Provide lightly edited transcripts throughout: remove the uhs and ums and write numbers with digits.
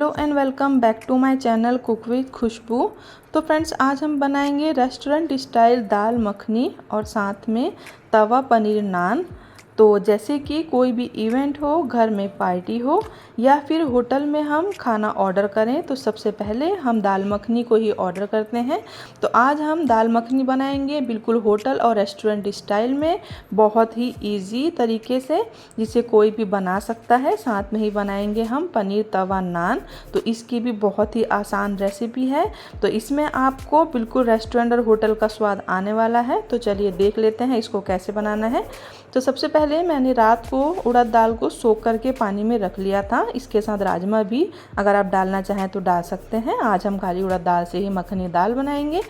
Hello and welcome back to my channel cook with Khushboo. तो friends, आज हम बनाएंगे रेस्टोरेंट स्टाइल दाल मखनी और साथ में तवा पनीर नान। तो जैसे कि कोई भी इवेंट हो, घर में पार्टी हो या फिर होटल में हम खाना ऑर्डर करें तो सबसे पहले हम दाल मखनी को ही ऑर्डर करते हैं। तो आज हम दाल मखनी बनाएंगे बिल्कुल होटल और रेस्टोरेंट स्टाइल में, बहुत ही इजी तरीके से, जिसे कोई भी बना सकता है। साथ में ही बनाएंगे हम पनीर तवा नान। तो इसकी भी बहुत ही आसान रेसिपी है। तो इसमें आपको बिल्कुल रेस्टोरेंट और होटल का स्वाद आने वाला है। तो चलिए देख लेते हैं इसको कैसे बनाना है। तो सबसे पहले मैंने रात को उड़द दाल को सोख करके पानी में रख लिया था। इसके साथ राजमा भी अगर आप डालना चाहें तो डाल सकते हैं। आज हम खाली उड़द दाल से ही मखनी दाल बनाएंगे।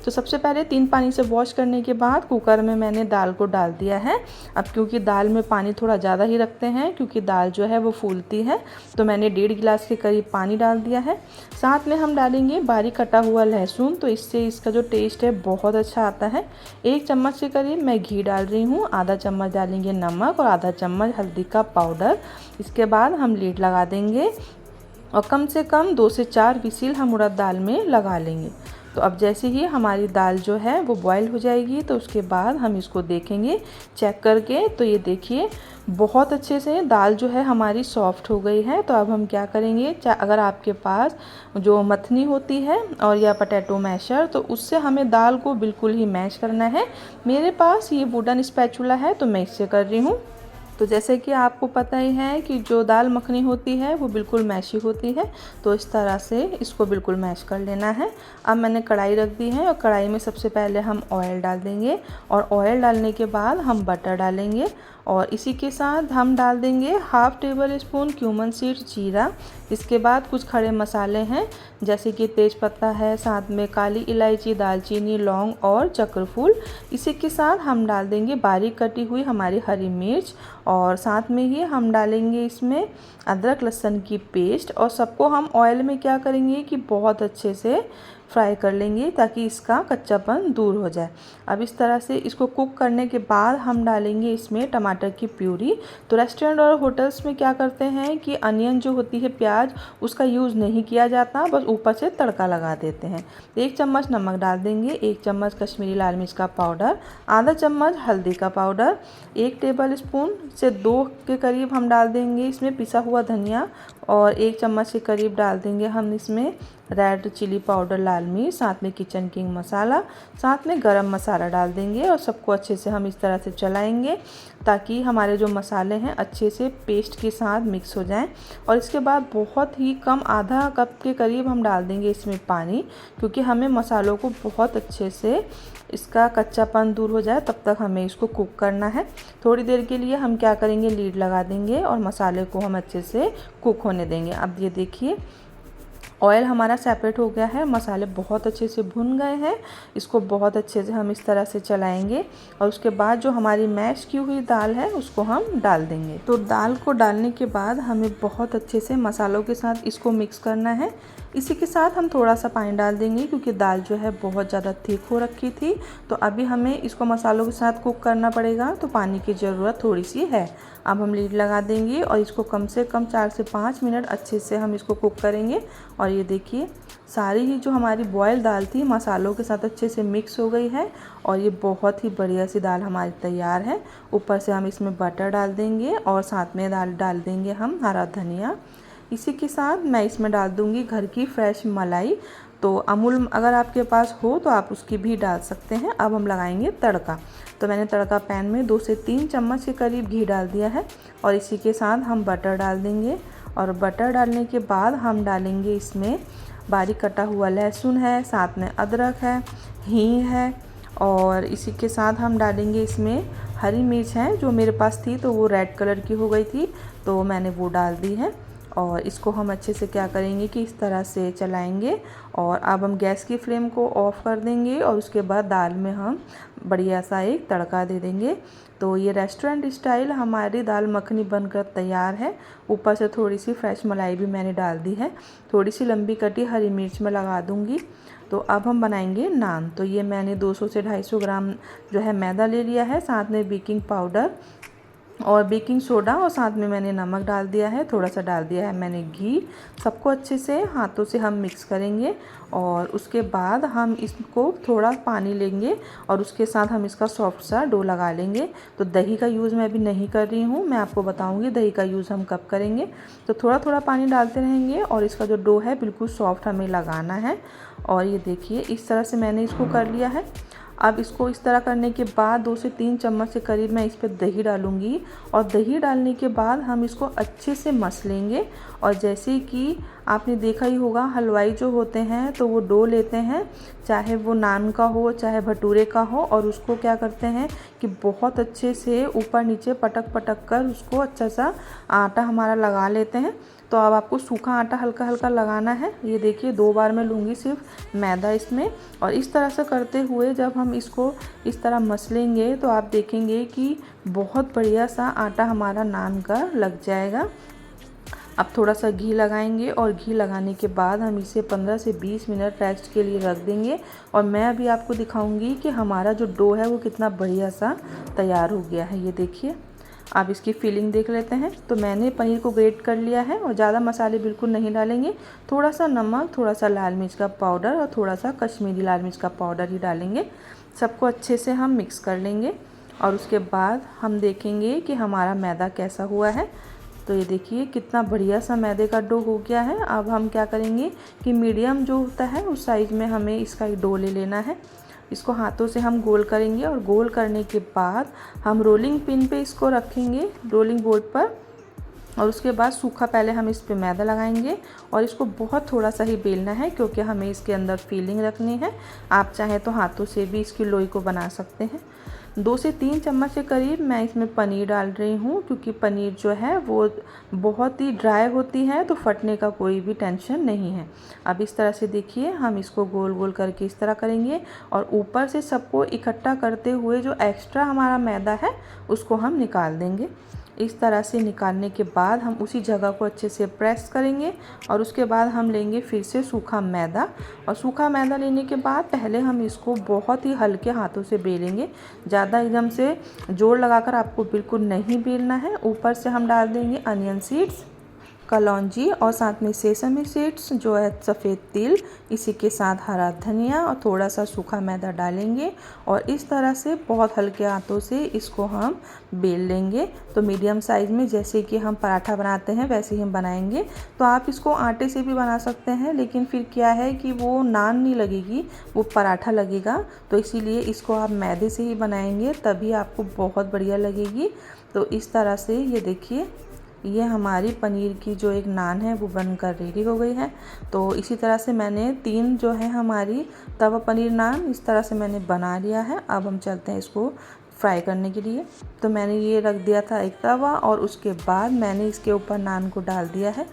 तो सबसे पहले 3 पानी से वॉश करने के बाद कुकर में मैंने दाल को डाल दिया है। अब क्योंकि दाल में पानी थोड़ा ज़्यादा ही रखते हैं क्योंकि दाल जो है वो फूलती है, तो मैंने 1.5 गिलास के करीब पानी डाल दिया है। साथ में हम डालेंगे बारीक कटा हुआ लहसुन, तो इससे इसका जो टेस्ट है बहुत अच्छा आता है। 1 चम्मच के करीब मैं घी डाल रही हूँ, आधा चम्मच डालेंगे नमक और आधा चम्मच हल्दी का पाउडर। इसके बाद हम लीड लगा देंगे और कम से कम 2 से 4 विसिल हम उड़द दाल में लगा लेंगे। तो अब जैसे ही हमारी दाल जो है वो बॉईल हो जाएगी तो उसके बाद हम इसको देखेंगे चेक करके। तो ये देखिए बहुत अच्छे से दाल जो है हमारी सॉफ्ट हो गई है। तो अब हम क्या करेंगे, अगर आपके पास जो मथनी होती है और या पोटैटो मैशर, तो उससे हमें दाल को बिल्कुल ही मैश करना है। मेरे पास ये वुडन स्पैचुला है तो मैं इससे कर रही हूँ। तो जैसे कि आपको पता ही है कि जो दाल मखनी होती है वो बिल्कुल मैशी होती है। तो इस तरह से इसको बिल्कुल मैश कर लेना है। अब मैंने कढ़ाई रख दी है और कढ़ाई में सबसे पहले हम ऑयल डाल देंगे और ऑयल डालने के बाद हम बटर डालेंगे और इसी के साथ हम डाल देंगे 1/2 टेबल स्पून क्यूमन सीड्स जीरा। इसके बाद कुछ खड़े मसाले हैं जैसे कि तेज पत्ता है, साथ में काली इलायची, दालचीनी, लौंग और चक्रफूल। इसी के साथ हम डाल देंगे बारीक कटी हुई हमारी हरी मिर्च और साथ में ही हम डालेंगे इसमें अदरक लहसुन की पेस्ट। और सबको हम ऑयल में क्या करेंगे कि बहुत अच्छे से फ्राई कर लेंगे ताकि इसका कच्चापन दूर हो जाए। अब इस तरह से इसको कुक करने के बाद हम डालेंगे इसमें टमाटर की प्यूरी। तो रेस्टोरेंट और होटल्स में क्या करते हैं कि अनियन जो होती है, प्याज, उसका यूज़ नहीं किया जाता, बस ऊपर से तड़का लगा देते हैं। 1 चम्मच नमक डाल देंगे, 1 चम्मच कश्मीरी लाल मिर्च का पाउडर, आधा चम्मच हल्दी का पाउडर, 1 टेबल स्पून से 2 के करीब हम डाल देंगे इसमें पिसा हुआ धनिया और 1 चम्मच के करीब डाल देंगे हम इसमें रेड चिली पाउडर, लाल मिर्च, साथ में किचन किंग मसाला, साथ में गरम मसाला डाल देंगे और सबको अच्छे से हम इस तरह से चलाएंगे ताकि हमारे जो मसाले हैं अच्छे से पेस्ट के साथ मिक्स हो जाएं। और इसके बाद बहुत ही कम, आधा कप के करीब हम डाल देंगे इसमें पानी, क्योंकि हमें मसालों को बहुत अच्छे से इसका कच्चापन दूर हो जाए तब तक हमें इसको कुक करना है। थोड़ी देर के लिए हम क्या करेंगे, लीड लगा देंगे और मसाले को हम अच्छे से कुक होने देंगे। अब ये देखिए ऑयल हमारा सेपरेट हो गया है, मसाले बहुत अच्छे से भुन गए हैं। इसको बहुत अच्छे से हम इस तरह से चलाएंगे और उसके बाद जो हमारी मैश की हुई दाल है उसको हम डाल देंगे। तो दाल को डालने के बाद हमें बहुत अच्छे से मसालों के साथ इसको मिक्स करना है। इसी के साथ हम थोड़ा सा पानी डाल देंगे क्योंकि दाल जो है बहुत ज़्यादा थिक हो रखी थी। तो अभी हमें इसको मसालों के साथ कुक करना पड़ेगा, तो पानी की ज़रूरत थोड़ी सी है। अब हम लीड लगा देंगे और इसको कम से कम 4 से 5 मिनट अच्छे से हम इसको कुक करेंगे। और ये देखिए सारी ही जो हमारी बॉयल दाल थी मसालों के साथ अच्छे से मिक्स हो गई है और ये बहुत ही बढ़िया सी दाल हमारी तैयार है। ऊपर से हम इसमें बटर डाल देंगे और साथ में डाल देंगे हम हरा धनिया। इसी के साथ मैं इसमें डाल दूंगी घर की फ्रेश मलाई। तो अमूल अगर आपके पास हो तो आप उसकी भी डाल सकते हैं। अब हम लगाएंगे तड़का। तो मैंने तड़का पैन में 2 से 3 चम्मच के करीब घी डाल दिया है और इसी के साथ हम बटर डाल देंगे। और बटर डालने के बाद हम डालेंगे इसमें बारीक कटा हुआ लहसुन है, साथ में अदरक है, हींग है और इसी के साथ हम डालेंगे इसमें हरी मिर्च है, जो मेरे पास थी तो वो रेड कलर की हो गई थी तो मैंने वो डाल दी है। और इसको हम अच्छे से क्या करेंगे कि इस तरह से चलाएंगे। और अब हम गैस की फ्लेम को ऑफ कर देंगे और उसके बाद दाल में हम बढ़िया सा एक तड़का दे देंगे। तो ये रेस्टोरेंट स्टाइल हमारी दाल मखनी बनकर तैयार है। ऊपर से थोड़ी सी फ्रेश मलाई भी मैंने डाल दी है, थोड़ी सी लंबी कटी हरी मिर्च में लगा दूंगी। तो अब हम बनाएंगे नान। तो ये मैंने 200 से 250 ग्राम जो है मैदा ले लिया है, साथ में बेकिंग पाउडर और बेकिंग सोडा और साथ में मैंने नमक डाल दिया है, थोड़ा सा डाल दिया है मैंने घी। सबको अच्छे से हाथों से हम मिक्स करेंगे और उसके बाद हम इसको थोड़ा पानी लेंगे और उसके साथ हम इसका सॉफ्ट सा डो लगा लेंगे। तो दही का यूज़ मैं अभी नहीं कर रही हूँ, मैं आपको बताऊँगी दही का यूज़ हम कब करेंगे। तो थोड़ा थोड़ा पानी डालते रहेंगे और इसका जो डो है बिल्कुल सॉफ्ट हमें लगाना है। और ये देखिए इस तरह से मैंने इसको कर लिया है। अब इसको इस तरह करने के बाद 2 से 3 चम्मच के करीब मैं इस पर दही डालूँगी और दही डालने के बाद हम इसको अच्छे से मस लेंगे। और जैसे कि आपने देखा ही होगा हलवाई जो होते हैं तो वो डो लेते हैं, चाहे वो नान का हो चाहे भटूरे का हो, और उसको क्या करते हैं कि बहुत अच्छे से ऊपर नीचे पटक पटक कर उसको अच्छा सा आटा हमारा लगा लेते हैं। तो अब आपको सूखा आटा हल्का हल्का लगाना है। ये देखिए 2 बार मैं लूँगी सिर्फ मैदा इसमें, और इस तरह से करते हुए जब हम इसको इस तरह मसलेंगे तो आप देखेंगे कि बहुत बढ़िया सा आटा हमारा नान का लग जाएगा। अब थोड़ा सा घी लगाएंगे और घी लगाने के बाद हम इसे 15 से 20 मिनट रेस्ट के लिए रख देंगे। और मैं अभी आपको दिखाऊंगी कि हमारा जो डो है वो कितना बढ़िया सा तैयार हो गया है। ये देखिए आप इसकी फीलिंग देख लेते हैं। तो मैंने पनीर को ग्रेट कर लिया है और ज़्यादा मसाले बिल्कुल नहीं डालेंगे, थोड़ा सा नमक, थोड़ा सा लाल मिर्च का पाउडर और थोड़ा सा कश्मीरी लाल मिर्च का पाउडर ही डालेंगे। सबको अच्छे से हम मिक्स कर लेंगे और उसके बाद हम देखेंगे कि हमारा मैदा कैसा हुआ है। तो ये देखिए कितना बढ़िया सा मैदे का डो हो गया है। अब हम क्या करेंगे कि मीडियम जो होता है उस साइज़ में हमें इसका डो ले लेना है। इसको हाथों से हम गोल करेंगे और गोल करने के बाद हम रोलिंग पिन पे इसको रखेंगे, रोलिंग बोर्ड पर। और उसके बाद सूखा पहले हम इस पे मैदा लगाएंगे और इसको बहुत थोड़ा सा ही बेलना है क्योंकि हमें इसके अंदर फीलिंग रखनी है। आप चाहें तो हाथों से भी इसकी लोई को बना सकते हैं। 2 से 3 चम्मच के करीब मैं इसमें पनीर डाल रही हूँ क्योंकि पनीर जो है वो बहुत ही ड्राई होती है तो फटने का कोई भी टेंशन नहीं है। अब इस तरह से देखिए हम इसको गोल गोल करके इस तरह करेंगे और ऊपर से सबको इकट्ठा करते हुए जो एक्स्ट्रा हमारा मैदा है उसको हम निकाल देंगे। इस तरह से निकालने के बाद हम उसी जगह को अच्छे से प्रेस करेंगे और उसके बाद हम लेंगे फिर से सूखा मैदा। और सूखा मैदा लेने के बाद पहले हम इसको बहुत ही हल्के हाथों से बेलेंगे, ज़्यादा एकदम से जोर लगाकर आपको बिल्कुल नहीं बेलना है। ऊपर से हम डाल देंगे अनियन सीड्स, कलौंजी और साथ में सेसमी सीड्स जो है सफ़ेद तिल, इसी के साथ हरा धनिया और थोड़ा सा सूखा मैदा डालेंगे और इस तरह से बहुत हल्के हाथों से इसको हम बेल लेंगे। तो मीडियम साइज़ में जैसे कि हम पराठा बनाते हैं वैसे ही हम बनाएंगे। तो आप इसको आटे से भी बना सकते हैं लेकिन फिर क्या है कि वो नान नहीं लगेगी, वो पराठा लगेगा। तो इसीलिए इसको आप मैदे से ही बनाएंगे तभी आपको बहुत बढ़िया लगेगी। तो इस तरह से ये देखिए ये हमारी पनीर की जो एक नान है वो बनकर रेडी हो गई है। तो इसी तरह से मैंने 3 जो है हमारी तवा पनीर नान इस तरह से मैंने बना लिया है। अब हम चलते हैं इसको फ्राई करने के लिए। तो मैंने ये रख दिया था एक तवा और उसके बाद मैंने इसके ऊपर नान को डाल दिया है।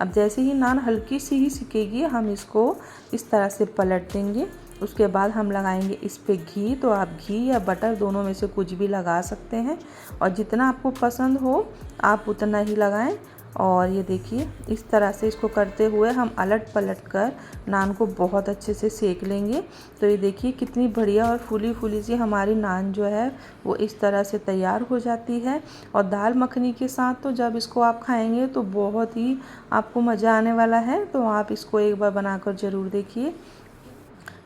अब जैसे ही नान हल्की सी ही सिकेगी हम इसको इस तरह से पलट देंगे। उसके बाद हम लगाएंगे इस पे घी। तो आप घी या बटर दोनों में से कुछ भी लगा सकते हैं और जितना आपको पसंद हो आप उतना ही लगाएं। और ये देखिए इस तरह से इसको करते हुए हम अलट पलट कर नान को बहुत अच्छे से सेक लेंगे। तो ये देखिए कितनी बढ़िया और फूली फूली सी हमारी नान जो है वो इस तरह से तैयार हो जाती है। और दाल मखनी के साथ तो जब इसको आप खाएंगे तो बहुत ही आपको मज़ा आने वाला है। तो आप इसको एक बार बनाकर ज़रूर देखिए।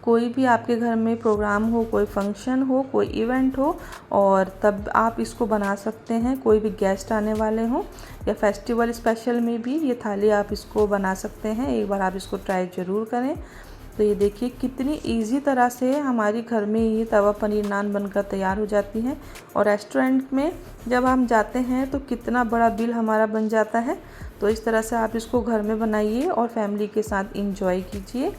कोई भी आपके घर में प्रोग्राम हो, कोई फंक्शन हो, कोई इवेंट हो और तब आप इसको बना सकते हैं। कोई भी गेस्ट आने वाले हों या फेस्टिवल स्पेशल में भी ये थाली आप इसको बना सकते हैं। एक बार आप इसको ट्राई ज़रूर करें। तो ये देखिए कितनी इजी तरह से हमारी घर में ये तवा पनीर नान बनकर तैयार हो जाती है। और रेस्टोरेंट में जब हम जाते हैं तो कितना बड़ा बिल हमारा बन जाता है। तो इस तरह से आप इसको घर में बनाइए और फैमिली के साथ इंजॉय कीजिए।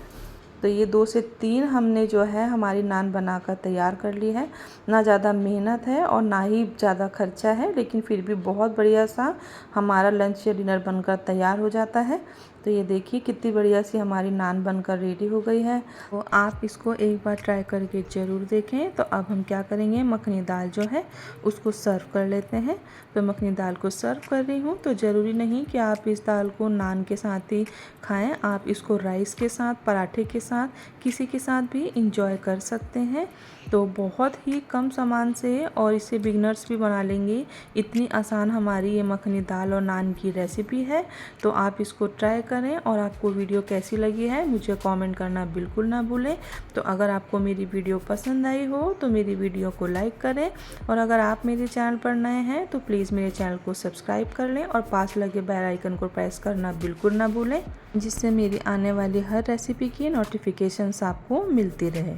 तो ये 2 से 3 हमने जो है हमारी नान बनाकर तैयार कर ली है। ना ज़्यादा मेहनत है और ना ही ज़्यादा खर्चा है, लेकिन फिर भी बहुत बढ़िया सा हमारा लंच या डिनर बनकर तैयार हो जाता है। तो ये देखिए कितनी बढ़िया सी हमारी नान बनकर रेडी हो गई है। तो आप इसको एक बार ट्राई करके ज़रूर देखें। तो अब हम क्या करेंगे, मखनी दाल जो है उसको सर्व कर लेते हैं। तो मखनी दाल को सर्व कर रही हूँ। तो ज़रूरी नहीं कि आप इस दाल को नान के साथ ही खाएं, आप इसको राइस के साथ, पराठे के साथ, किसी के साथ भी इंजॉय कर सकते हैं। तो बहुत ही कम सामान से और इसे बिगनर्स भी बना लेंगे। इतनी आसान हमारी ये मखनी दाल और नान की रेसिपी है। तो आप इसको ट्राई करें और आपको वीडियो कैसी लगी है मुझे कमेंट करना बिल्कुल ना भूलें। तो अगर आपको मेरी वीडियो पसंद आई हो तो मेरी वीडियो को लाइक करें, और अगर आप मेरे चैनल पर नए हैं तो प्लीज़ मेरे चैनल को सब्सक्राइब कर लें और पास लगे बेल आइकन को प्रेस करना बिल्कुल ना भूलें, जिससे मेरी आने वाली हर रेसिपी की नोटिफिकेशंस आपको मिलती रहे।